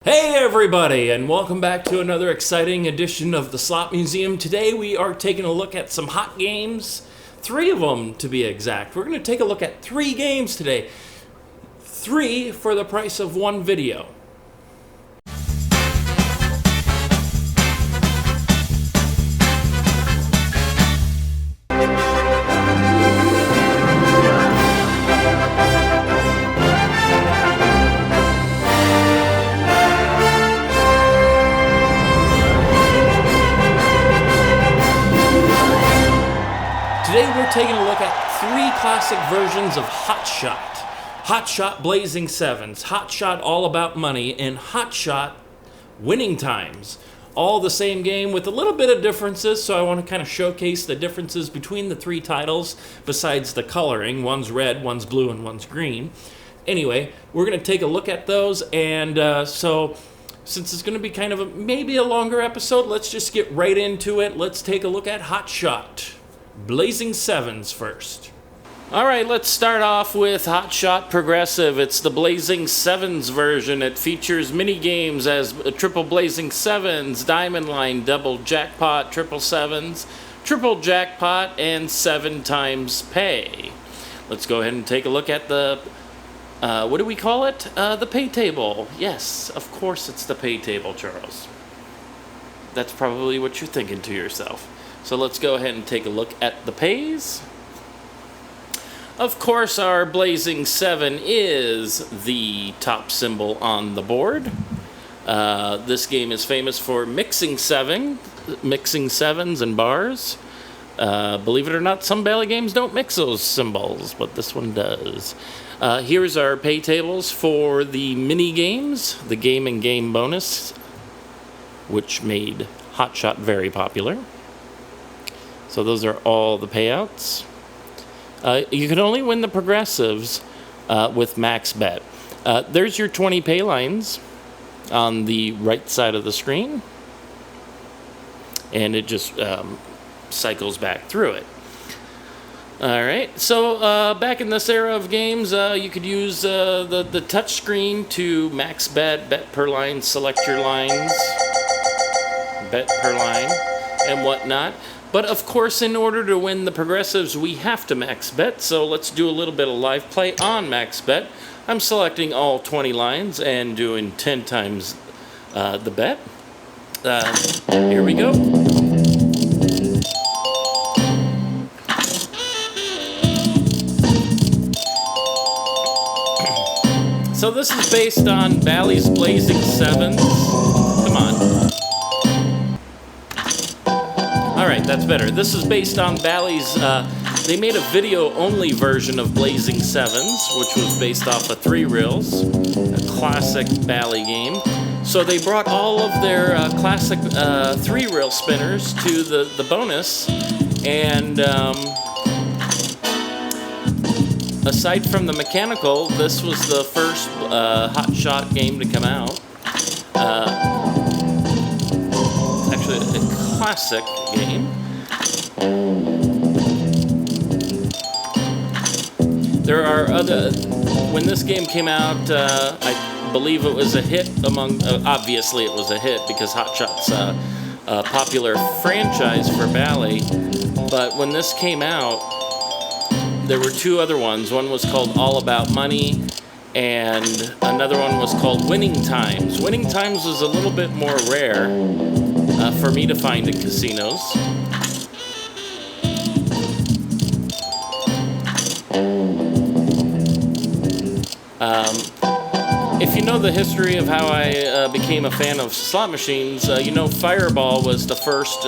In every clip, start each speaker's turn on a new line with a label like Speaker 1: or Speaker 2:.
Speaker 1: Hey everybody, and welcome back to another exciting edition of the Slot Museum. Today we are taking a look at some hot games, 3 of them to be exact. We're going to take a look at 3 games today, 3 for the price of 1 video. Today we're taking a look at 3 classic versions of Hotshot. Hotshot Blazing 7s, Hotshot All About Money, and Hotshot Winning Times. All the same game with a little bit of differences, so I want to kind of showcase the differences between the 3 titles besides the coloring. One's red, one's blue, and one's green. Anyway, we're going to take a look at those, and so since it's going to be kind of maybe a longer episode, let's just get right into it. Let's take a look at Hotshot Blazing 7s first. Alright, let's start off with Hotshot Progressive. It's the Blazing 7s version. It features mini games as triple Blazing 7s, Diamond Line, double jackpot, triple 7s, triple jackpot, and 7 times pay. Let's go ahead and take a look at the, what do we call it? The pay table. Yes, of course it's the pay table, Charles. That's probably what you're thinking to yourself. So let's go ahead and take a look at the pays. Of course, our Blazing 7 is the top symbol on the board. This game is famous for mixing 7s and bars. Believe it or not, some Bally games don't mix those symbols, but this one does. Here's our pay tables for the mini games, the game and game bonus, which made Hotshot very popular. So those are all the payouts. You can only win the progressives with max bet. There's your 20 pay lines on the right side of the screen. And it just cycles back through it. Alright, so back in this era of games, you could use the touch screen to max bet, bet per line, select your lines, bet per line, and whatnot. But of course, in order to win the progressives, we have to max bet. So let's do a little bit of live play on max bet. I'm selecting all 20 lines and doing 10 times the bet. Here we go. So this is based on Bally's Blazing 7s. Come on. Alright, that's better. This is based on Bally's, they made a video-only version of Blazing 7s, which was based off of 3 reels, a classic Bally game. So they brought all of their classic 3-reel spinners to the bonus, and aside from the mechanical, this was the first Hotshot game to come out. It's actually a classic game. There are other. When this game came out, I believe it was a hit among. Obviously, it was a hit because Hotshot's a popular franchise for Bally. But when this came out, there were 2 other ones. One was called All About Money, and another one was called Winning Times. Winning Times was a little bit more rare for me to find in casinos. If you know the history of how I became a fan of slot machines, you know Fireball was the first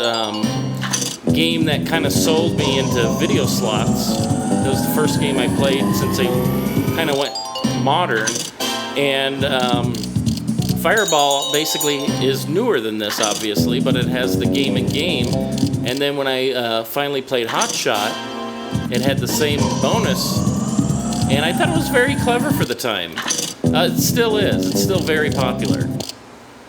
Speaker 1: game that kind of sold me into video slots. It was the first game I played since they kind of went modern. And Fireball basically is newer than this, obviously, but it has the game and game. And then when I finally played Hotshot, it had the same bonus. And I thought it was very clever for the time. It still is. It's still very popular.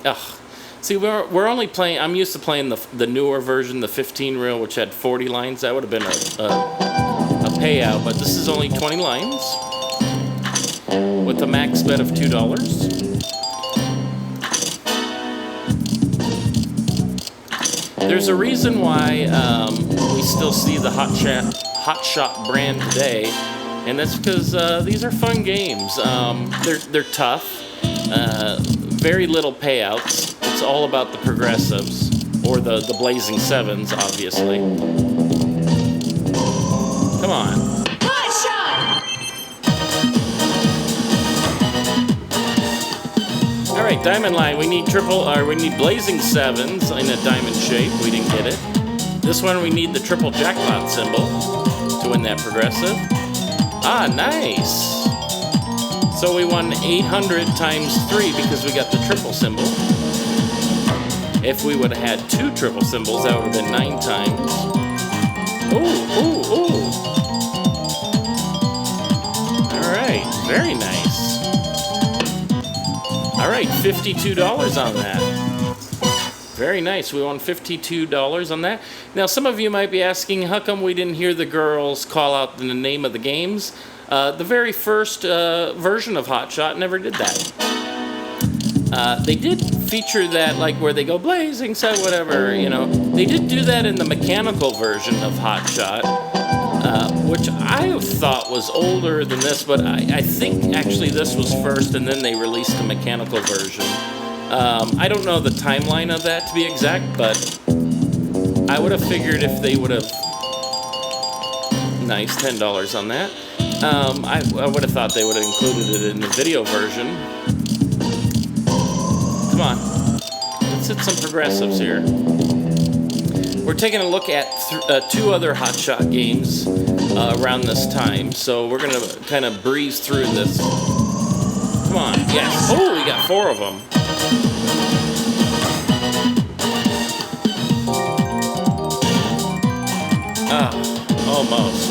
Speaker 1: Ugh. See, we're only playing. I'm used to playing the newer version, the 15 reel, which had 40 lines. That would have been a payout, but this is only 20 lines with a max bet of $2. There's a reason why we still see the Hotshot brand today, and that's because these are fun games. They're tough, very little payouts. It's all about the progressives, or the Blazing Sevens, obviously. Come on. All right, Diamond Line. We need Blazing Sevens in a diamond shape. We didn't get it. This one we need the triple jackpot symbol to win that progressive. Ah, nice. So we won 800 times 3 because we got the triple symbol. If we would have had 2 triple symbols, that would have been 9 times. Ooh, ooh, ooh. All right, very nice. All right, $52 on that. Very nice. We won $52 on that. Now, some of you might be asking, how come we didn't hear the girls call out the name of the games? The very first version of Hotshot never did that. They did feature that, like where they go blazing, so whatever, you know. They did do that in the mechanical version of Hotshot, which I thought was older than this, but I think actually this was first, and then they released the mechanical version. I don't know the timeline of that to be exact, but I would have figured if they would have... Nice, $10 on that. I would have thought they would have included it in the video version. Come on. Let's hit some progressives here. We're taking a look at 2 other Hotshot games around this time, so we're going to kind of breeze through this. Come on. Yes. Oh, we got 4 of them. Ah, almost.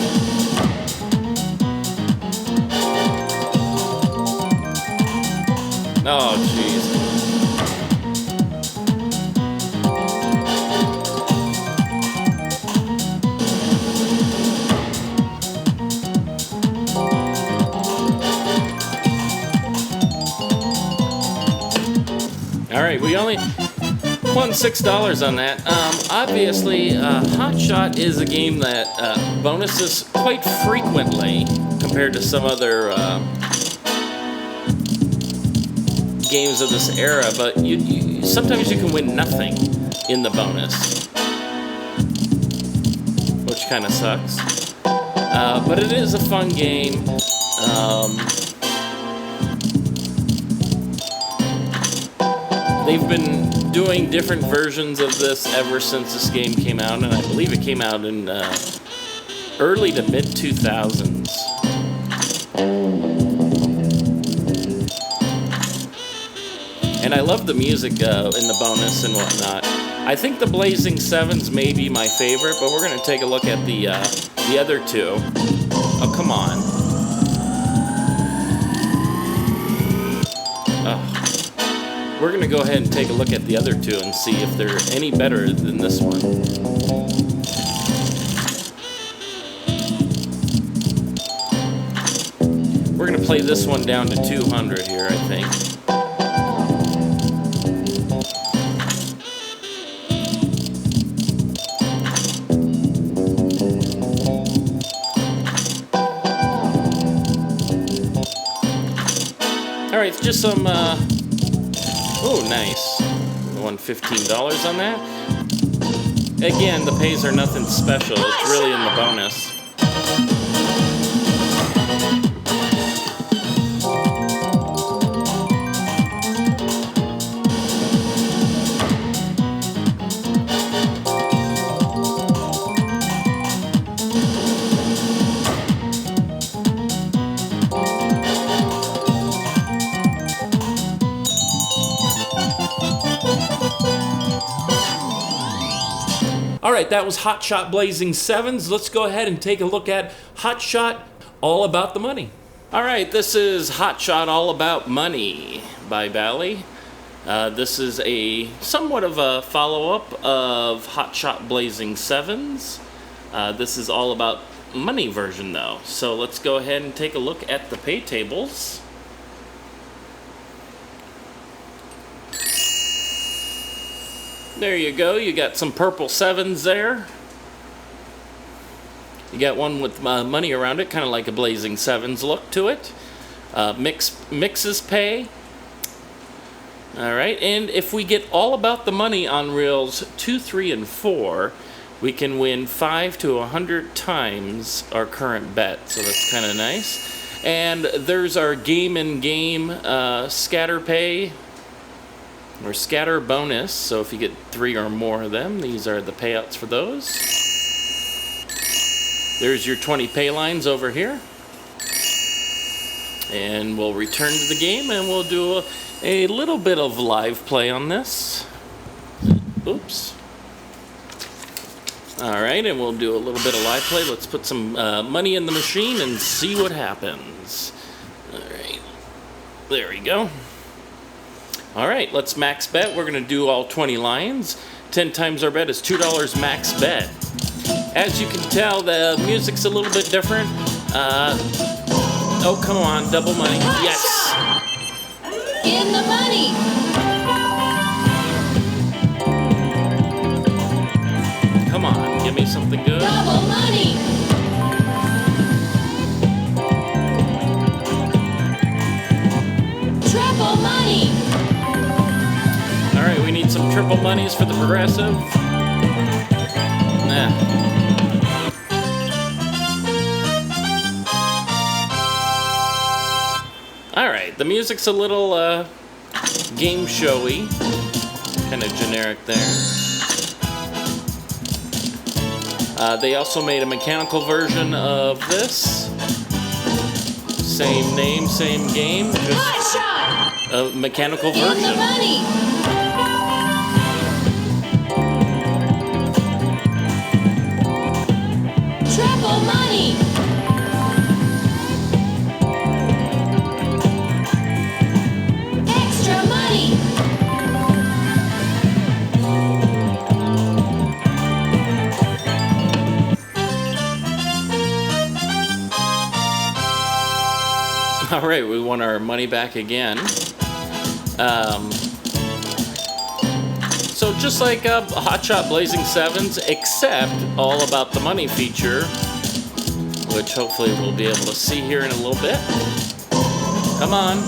Speaker 1: Oh, jeez. All right, we only won $6 on that. Obviously, Hotshot is a game that bonuses quite frequently compared to some other games of this era, but sometimes you can win nothing in the bonus, which kind of sucks. But it is a fun game. They've been doing different versions of this ever since this game came out, and I believe it came out in early to mid-2000s. And I love the music in the bonus and whatnot. I think the Blazing Sevens may be my favorite, but we're going to take a look at the other 2. Oh, come on. Oh. We're going to go ahead and take a look at the other 2 and see if they're any better than this one. We're going to play this one down to 200 here, I think. All right, just some... Oh, nice. We won $15 on that. Again, the pays are nothing special. It's really in the bonus. All right, that was Hotshot Blazing Sevens. Let's go ahead and take a look at Hotshot All About the Money. All right, this is Hotshot All About Money by Bally. This is somewhat of a follow-up of Hotshot Blazing Sevens. This is All About Money version, though. So let's go ahead and take a look at the pay tables. There you go. You got some purple 7s there. You got one with money around it, kind of like a Blazing 7s look to it. Mixes pay. All right, and if we get all about the money on reels 2, 3, and 4, we can win 5 to 100 times our current bet. So that's kind of nice. And there's our game-in-game scatter pay or scatter bonus. So if you get 3 or more of them, these are the payouts for those. There's your 20 Paylines over here. And we'll return to the game and we'll do a little bit of live play on this. Oops. Alright, and we'll do a little bit of live play. Let's put some money in the machine and see what happens. Alright. There we go. Alright, let's max bet. We're going to do all 20 lines. 10 times our bet is $2 max bet. As you can tell, the music's a little bit different. Oh, come on, double money. Yes!
Speaker 2: In the money!
Speaker 1: Come on, give me something good.
Speaker 2: Double money! Triple money!
Speaker 1: Alright, we need some triple monies for the progressive. Nah. Alright, the music's a little game showy. Kind of generic there. They also made a mechanical version of this. Same name, same game, just a mechanical version.
Speaker 2: In the money! Triple money! Extra money!
Speaker 1: All right, we won our money back again. So just like Hotshot Blazing 7s, except all about the money feature, which hopefully we'll be able to see here in a little bit. Come on.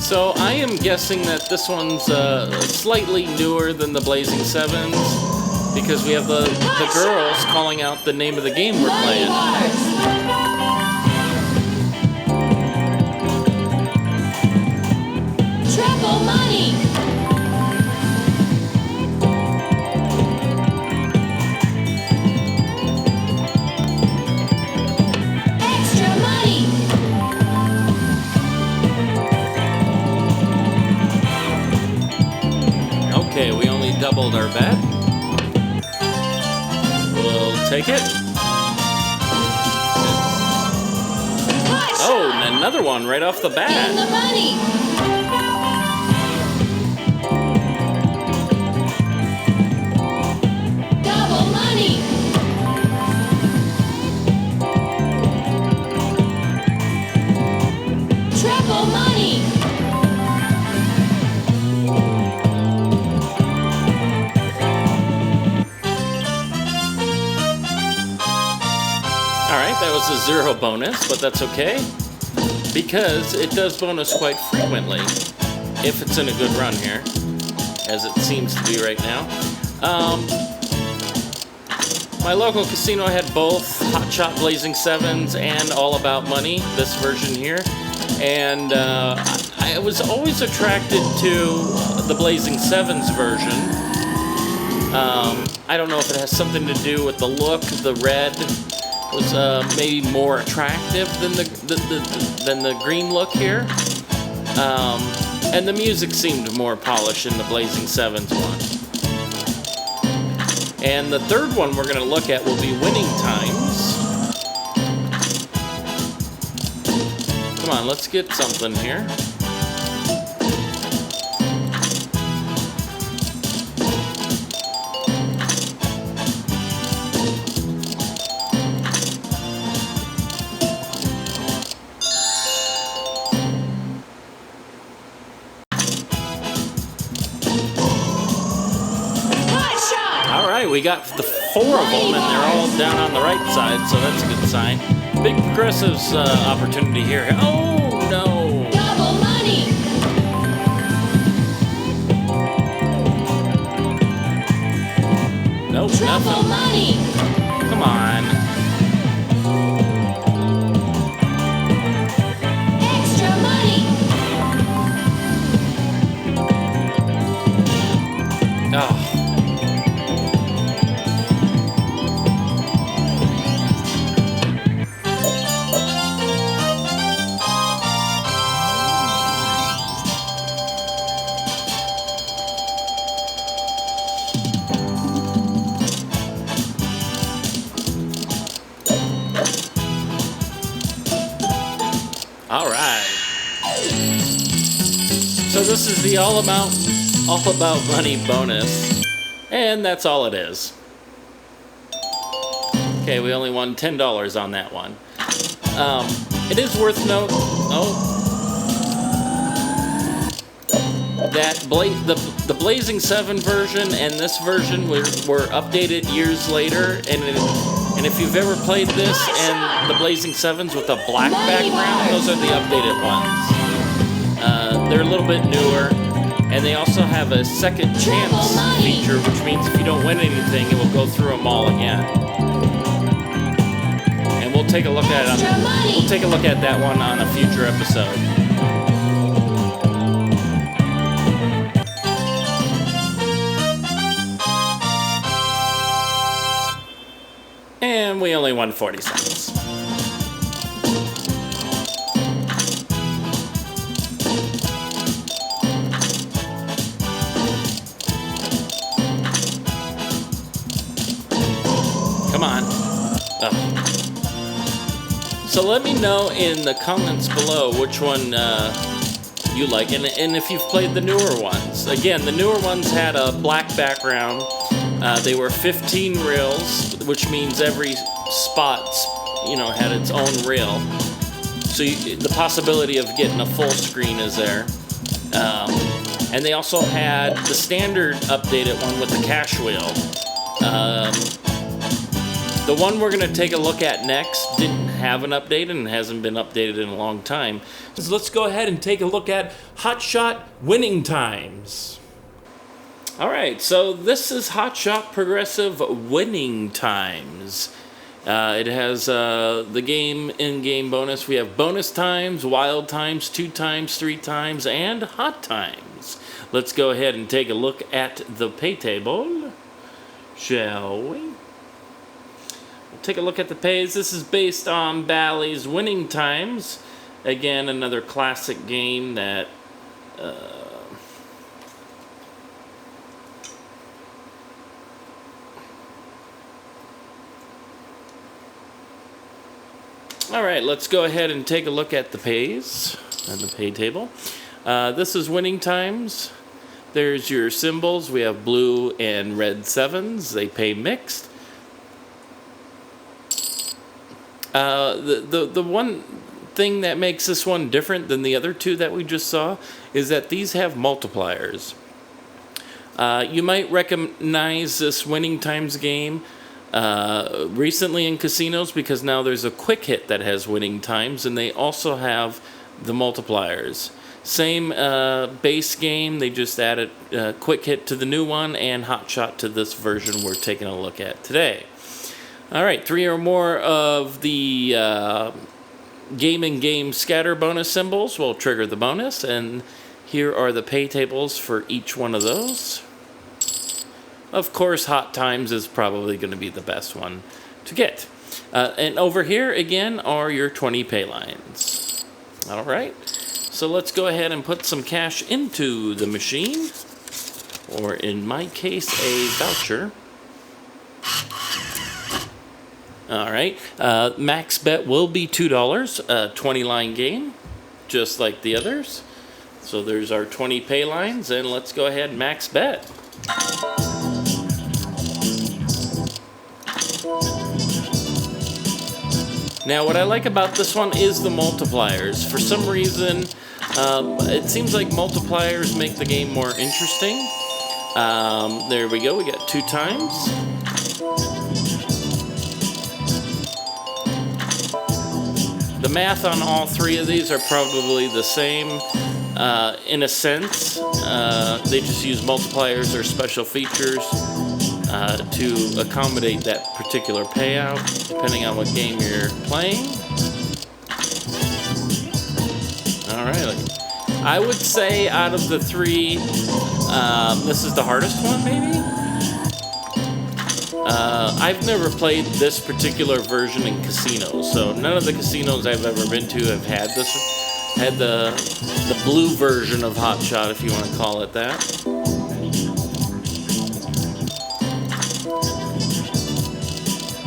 Speaker 1: So I am guessing that this one's slightly newer than the Blazing 7s. Because we have the girls calling out the name of the game we're playing.
Speaker 2: Triple money! Extra money!
Speaker 1: Okay, we only doubled our bet. We'll take it. Oh, and another one right off the bat.
Speaker 2: In the money! Double money! Triple money!
Speaker 1: That was a 0 bonus, but that's okay, because it does bonus quite frequently, if it's in a good run here, as it seems to be right now. My local casino had both Hotshot Blazing 7s and All About Money, this version here, and I was always attracted to the Blazing 7s version. I don't know if it has something to do with the look, the red was maybe more attractive than the green look here, and the music seemed more polished in the Blazing 7s one. And the third one we're going to look at will be winning times. Come on, let's get something here. right, we got the 4 of them, and they're all down on the right side, so that's a good sign. Big Progressive's opportunity here. Oh, no.
Speaker 2: Double money.
Speaker 1: Nope,
Speaker 2: Triple
Speaker 1: nothing.
Speaker 2: money.
Speaker 1: Come on.
Speaker 2: Extra money.
Speaker 1: Oh. All right. So this is the all about money bonus, and that's all it is. Okay, we only won $10 on that one. It is worth note. That the Blazing 7 version and this version were updated years later, and if you've ever played this and the Blazing 7s with a black background, those are the updated ones. They're a little bit newer, and they also have a second chance feature, which means if you don't win anything, it will go through them all again. And we'll take a look at that one on a future episode. And we only won 40 cents. Come on. Ugh. So let me know in the comments below which one you like, and if you've played the newer ones. Again, the newer ones had a black background. They were 15 reels, which means every spot, had its own reel. So the possibility of getting a full screen is there. And they also had the standard updated one with the cash wheel. The one we're going to take a look at next didn't have an update and hasn't been updated in a long time. So let's go ahead and take a look at Hotshot winning times. All right, so this is Hotshot Progressive winning times. It has the in-game bonus. We have bonus times, wild times, 2 times, 3 times, and hot times. Let's go ahead and take a look at the pay table, shall we? We'll take a look at the pays. This is based on Bally's winning times. Again, another classic game that all right, let's go ahead and take a look at the pays and the pay table. This is winning times. There's your symbols. We have blue and red 7s. They pay mixed. The one thing that makes this one different than the other 2 that we just saw is that these have multipliers. You might recognize this winning times game recently in casinos because now there's a quick hit that has winning times, and they also have the multipliers. Same base game, they just added quick hit to the new one and hotshot to this version we're taking a look at today. All right, 3 or more of the game scatter bonus symbols will trigger the bonus, and here are the pay tables for each one of those. Of course, hot times is probably going to be the best one to get. And over here, again, are your 20 pay lines. All right, so let's go ahead and put some cash into the machine, or in my case, a voucher. All right, max bet will be $2, a 20-line game, just like the others. So there's our 20 pay lines, and let's go ahead and max bet. Now, what I like about this one is the multipliers. For some reason, it seems like multipliers make the game more interesting. There we go, we got 2 times. The math on all three of these are probably the same in a sense. They just use multipliers or special features to accommodate that particular payout, depending on what game you're playing. Alright. I would say out of the three, this is the hardest one, maybe? I've never played this particular version in casinos, so none of the casinos I've ever been to have had this. Had the blue version of Hotshot, if you want to call it that.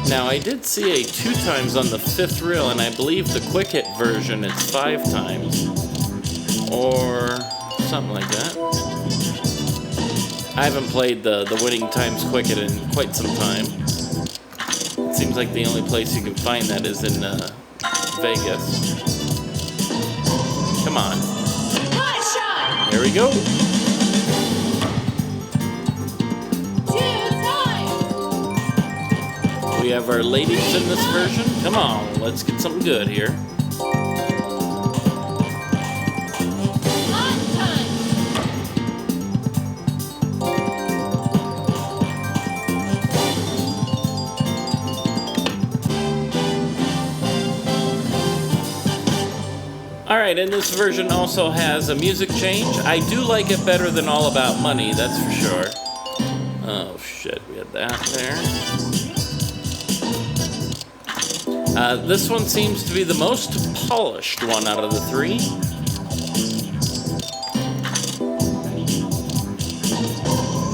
Speaker 1: Now, I did see a 2 times on the 5th reel, and I believe the quick hit version it's 5 times. Or something like that. I haven't played the winning times quick hit in quite some time. It seems like the only place you can find that is in Vegas. Come on.
Speaker 2: Hotshot!
Speaker 1: There we go.
Speaker 2: 2 times!
Speaker 1: We have our ladies in this version. Come on, let's get something good here.
Speaker 2: Hot time!
Speaker 1: Alright, and this version also has a music change. I do like it better than All About Money, that's for sure. Oh shit, we had that there. This one seems to be the most polished one out of the 3.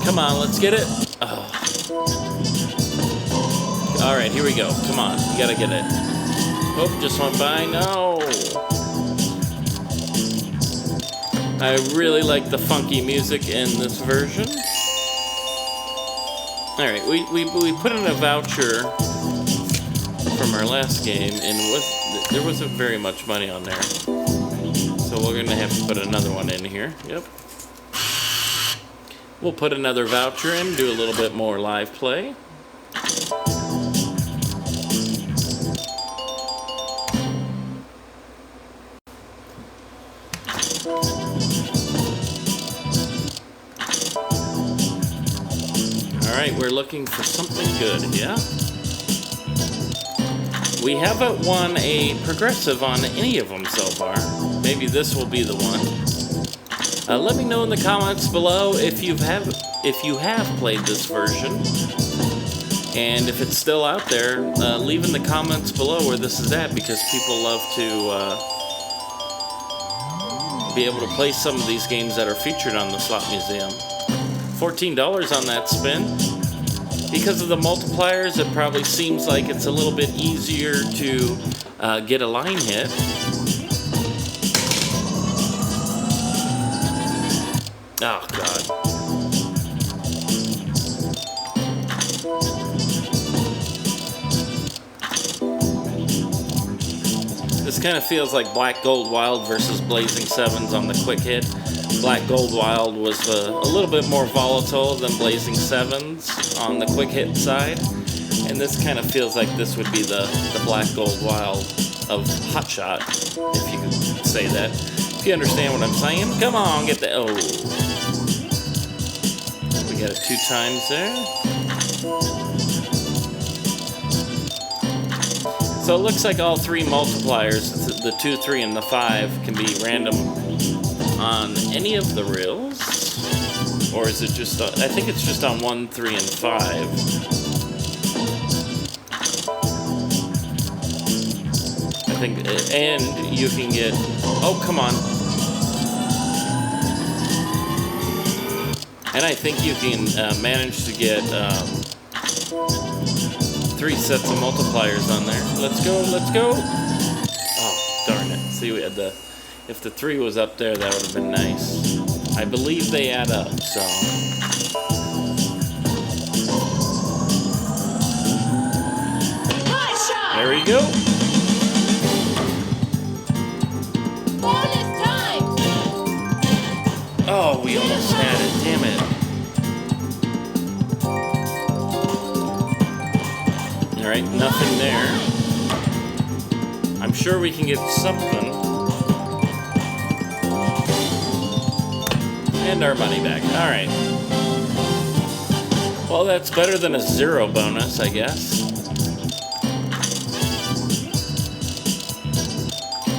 Speaker 1: Come on, let's get it. Oh. Alright, here we go. Come on, you gotta get it. Oh, just went by. No! I really like the funky music in this version. Alright, we put in a voucher from our last game, and there wasn't very much money on there. So we're going to have to put another one in here. Yep. We'll put another voucher in, do a little bit more live play. Alright, we're looking for something good, yeah? We haven't won a progressive on any of them so far. Maybe this will be the one. Let me know in the comments below if you have played this version. And if it's still out there, leave in the comments below where this is at, because people love to be able to play some of these games that are featured on the Slot Museum. $14 on that spin. Because of the multipliers, it probably seems like it's a little bit easier to get a line hit. Oh, God. This kind of feels like Black Gold Wild versus Blazing Sevens on the quick hit. Black Gold Wild was a little bit more volatile than Blazing Sevens on the quick hit side. And this kind of feels like this would be the Black Gold Wild of Hotshot, if you could say that. If you understand what I'm saying, come on, get the... Oh. We got it 2 times there. So it looks like all 3 multipliers, the 2, 3, and the 5, can be random on any of the reels. Or is it just on, I think it's just on 1, 3, and 5. I think, and you can get, oh, come on. And I think you can manage to get 3 sets of multipliers on there. Let's go, let's go. Oh, darn it. See, we had the, if the 3 was up there, that would have been nice. I believe they add up, so.
Speaker 2: Hotshot!
Speaker 1: There we go.
Speaker 2: Bonus time!
Speaker 1: Oh, we almost had it. Damn it. All right, nothing there. I'm sure we can get something. And our money back. Alright. Well, that's better than a 0 bonus, I guess.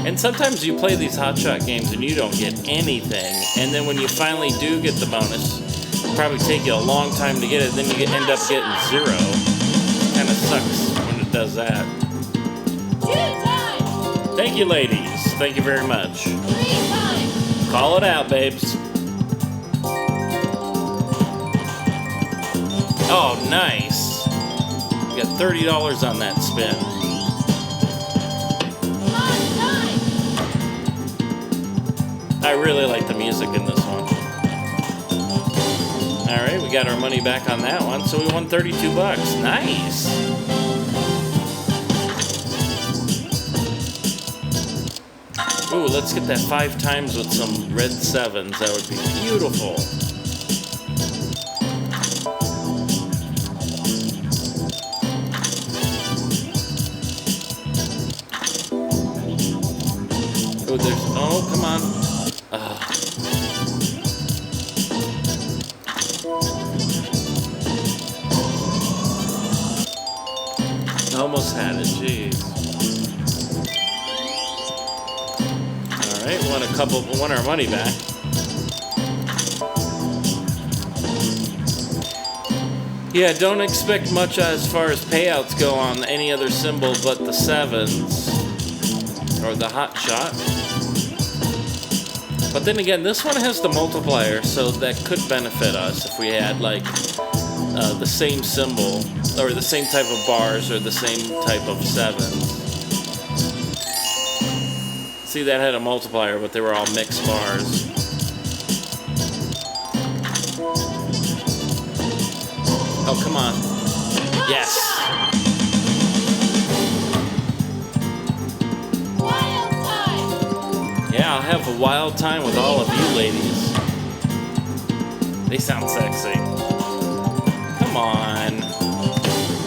Speaker 1: And sometimes you play these hotshot games and you don't get anything. And then when you finally do get the bonus, it'll probably take you a long time to get it. Then you end up getting 0. Kind of sucks when it does that.
Speaker 2: 2 times.
Speaker 1: Thank you, ladies. Thank you very much.
Speaker 2: 3 times.
Speaker 1: Call it out, babes. Oh, nice. We got $30 on that spin.
Speaker 2: 5 times.
Speaker 1: I really like the music in this one. Alright, we got our money back on that one, so we won 32 bucks. Nice. Ooh, let's get that 5 times with some red 7s. That would be beautiful. Oh, there's... Oh, come on. Almost had it, jeez. Alright, won our money back. Yeah, don't expect much as far as payouts go on any other symbol but the 7s. Or the hot shot. But then again, this one has the multiplier, so that could benefit us if we had like the same symbol or the same type of bars or the same type of 7s. See, that had a multiplier, but they were all mixed bars. Oh, come on. Yes.
Speaker 2: Wild time.
Speaker 1: Yeah, I'll have a wild time with all of you ladies. They sound sexy. Come on.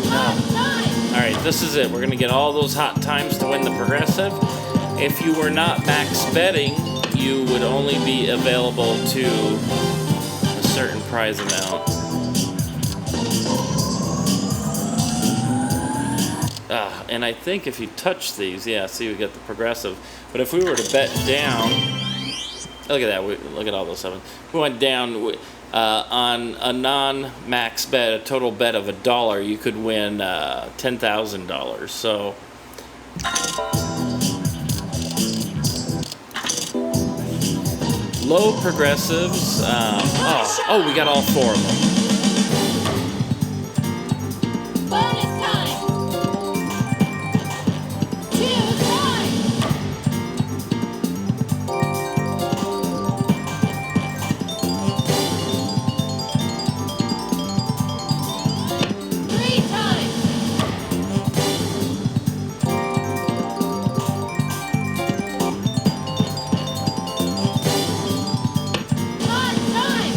Speaker 2: Wild time.
Speaker 1: Alright, this is it. We're going to get all those hot times to win the progressive. If you were not max betting, you would only be available to a certain prize amount. And I think if you touch these, yeah, see, we got the progressive. But if we were to bet down, look at that, look at all those 7s. We went down on a non-max bet, a total bet of $1, you could win $10,000. So low progressives. Oh, we got all 4 of them.
Speaker 2: Bonus time. 2 times. 3 times. 1 time.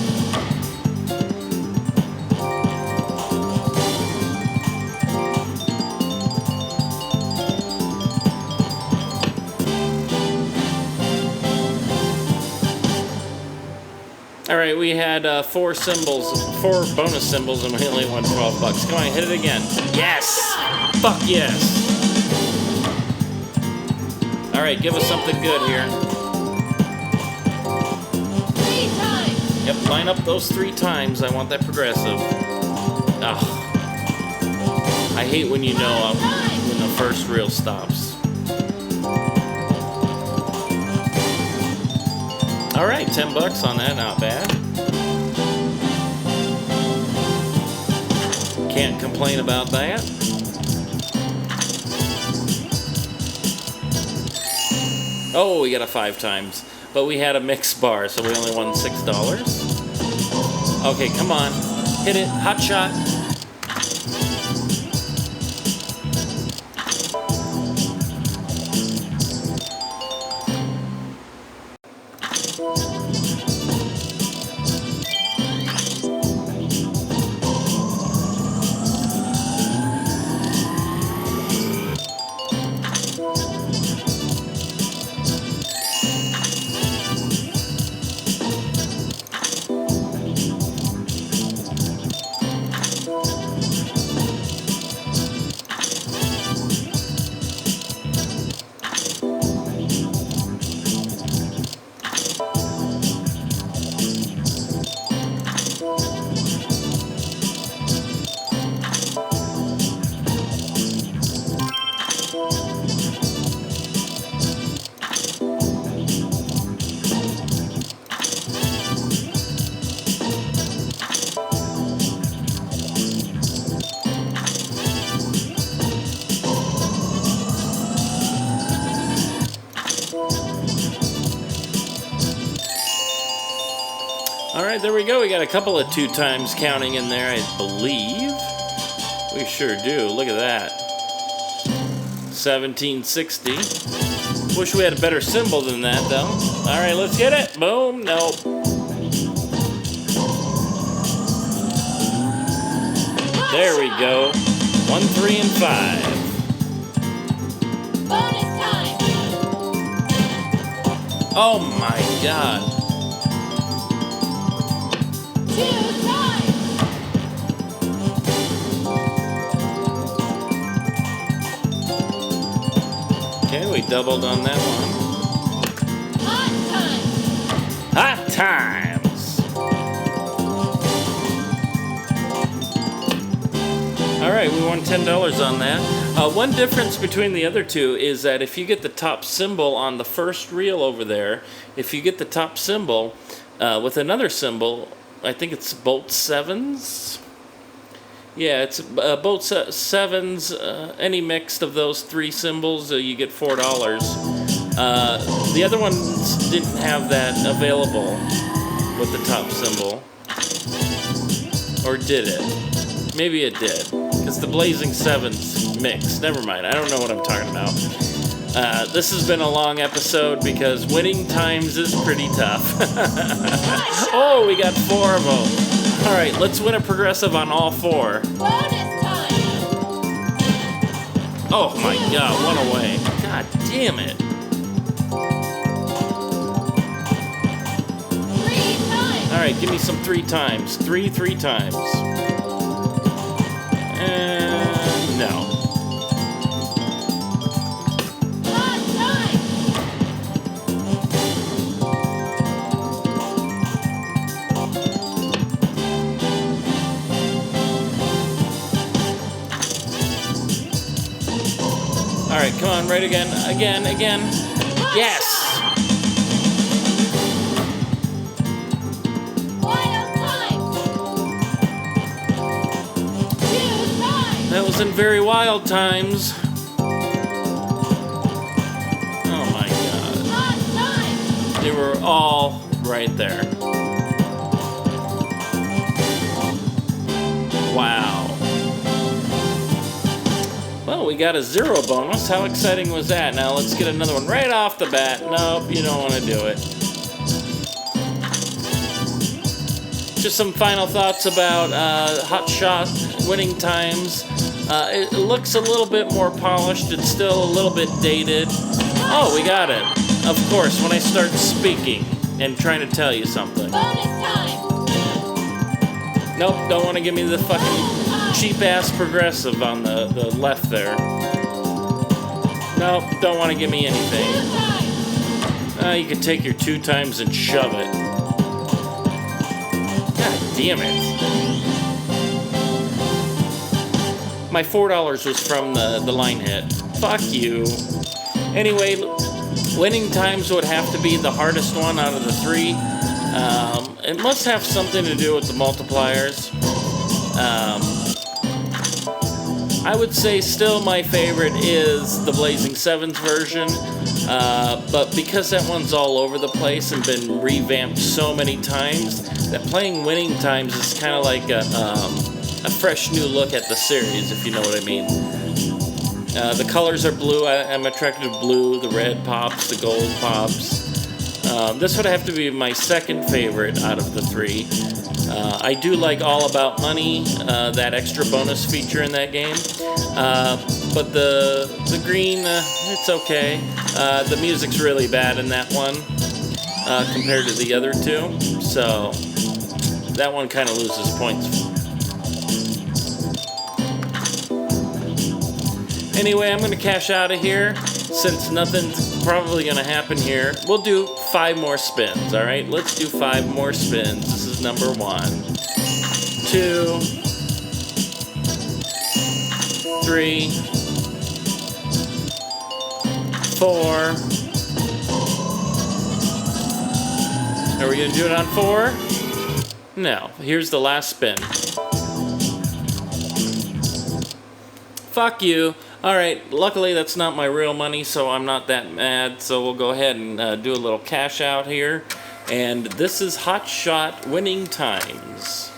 Speaker 1: All right, we had 4 bonus symbols, and we only won 12 bucks. Come on, hit it again. Yes! Fuck yes! All right, give us something good here.
Speaker 2: 3 times.
Speaker 1: Yep, line up those 3 times. I want that progressive. Ugh. I hate when you know when the first reel stops. All right, 10 bucks on that, not bad. Can't complain about that. Oh, we got a 5 times. But we had a mixed bar, so we only won $6. Okay, come on. Hit it. Hot shot. All right, there we go. We got a couple of 2 times counting in there, I believe. We sure do. Look at that. 1760. Wish we had a better symbol than that, though. All right, let's get it. Boom. Nope. There we go. 1, 3, and 5.
Speaker 2: Bonus time.
Speaker 1: Oh my God.
Speaker 2: 2 times.
Speaker 1: Okay, we doubled on that one.
Speaker 2: Hot time.
Speaker 1: Hot times. All right, we won $10 on that. One difference between the other two is that if you get the top symbol on the first reel over there, if you get the top symbol with another symbol, I think it's both 7s. Yeah, it's both 7s. Any mixed of those 3 symbols, you get $4. The other ones didn't have that available with the top symbol. Or did it? Maybe it did. Because the Blazing 7's mixed. Never mind. I don't know what I'm talking about. This has been a long episode because winning times is pretty tough. Oh, we got 4 of them. All right, let's win a progressive on all 4.
Speaker 2: Bonus time.
Speaker 1: Oh my God, 1 away. God damn it.
Speaker 2: 3 times.
Speaker 1: All right, give me some 3 times. 3 times. And no.
Speaker 2: Hot time.
Speaker 1: All right, come on, right again. Yes.
Speaker 2: Wild time. 2 times.
Speaker 1: That was in very wild times. Oh my God.
Speaker 2: Hot time.
Speaker 1: They were all right there. Wow. Well, we got a 0 bonus. How exciting was that? Now let's get another one right off the bat. Nope, you don't want to do it. Just some final thoughts about Hotshot winning times. It looks a little bit more polished. It's still a little bit dated. Oh, we got it. Of course, when I start speaking and trying to tell you something.
Speaker 2: Bonus time.
Speaker 1: Nope, don't want to give me the fucking cheap-ass progressive on the left there. Nope, don't want to give me
Speaker 2: 2
Speaker 1: anything.
Speaker 2: times.
Speaker 1: You can take your 2 times and shove it. God damn it. My $4 was from the line hit. Fuck you. Anyway, winning times would have to be the hardest one out of the 3. It must have something to do with the multipliers. I would say still my favorite is the Blazing 7's version, but because that one's all over the place and been revamped so many times, that playing winning times is kind of like a fresh new look at the series, if you know what I mean. The colors are blue. I'm attracted to blue, the red pops, the gold pops. This would have to be my second favorite out of the 3. I do like All About Money, that extra bonus feature in that game. But the green, it's okay. The music's really bad in that one compared to the other 2. So that one kind of loses points. Anyway, I'm going to cash out of here since nothing's probably going to happen here. We'll do 5 more spins, all right? Let's do 5 more spins. This is number 1, 2, 3, 4. Are we going to do it on 4? No. Here's the last spin. Fuck you. All right, luckily that's not my real money, so I'm not that mad. So we'll go ahead and do a little cash out here. And this is Hotshot Winning Times.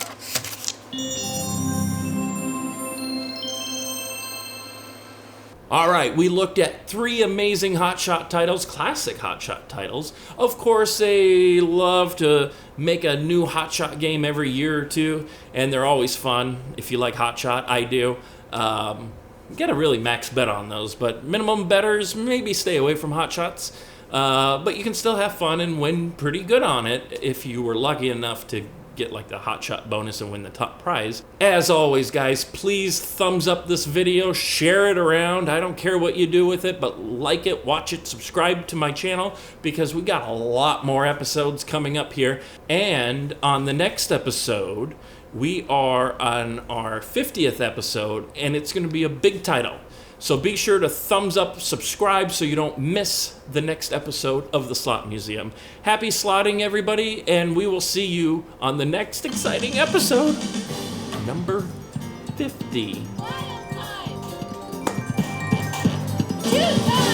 Speaker 1: All right, we looked at 3 amazing Hotshot titles, classic Hotshot titles. Of course, they love to make a new Hotshot game every year or two, and they're always fun. If you like Hotshot, I do. You gotta really max bet on those, but minimum bettors, maybe stay away from Hotshots. But you can still have fun and win pretty good on it if you were lucky enough to get like the Hotshot bonus and win the top prize. As always, guys, please thumbs up this video, share it around. I don't care what you do with it, but like it, watch it, subscribe to my channel, because we got a lot more episodes coming up here. And on the next episode, we are on our 50th episode, and it's going to be a big title. So be sure to thumbs up, subscribe, so you don't miss the next episode of the Slot Museum. Happy slotting, everybody, and we will see you on the next exciting episode, number 50.
Speaker 2: Wild time. 2 times.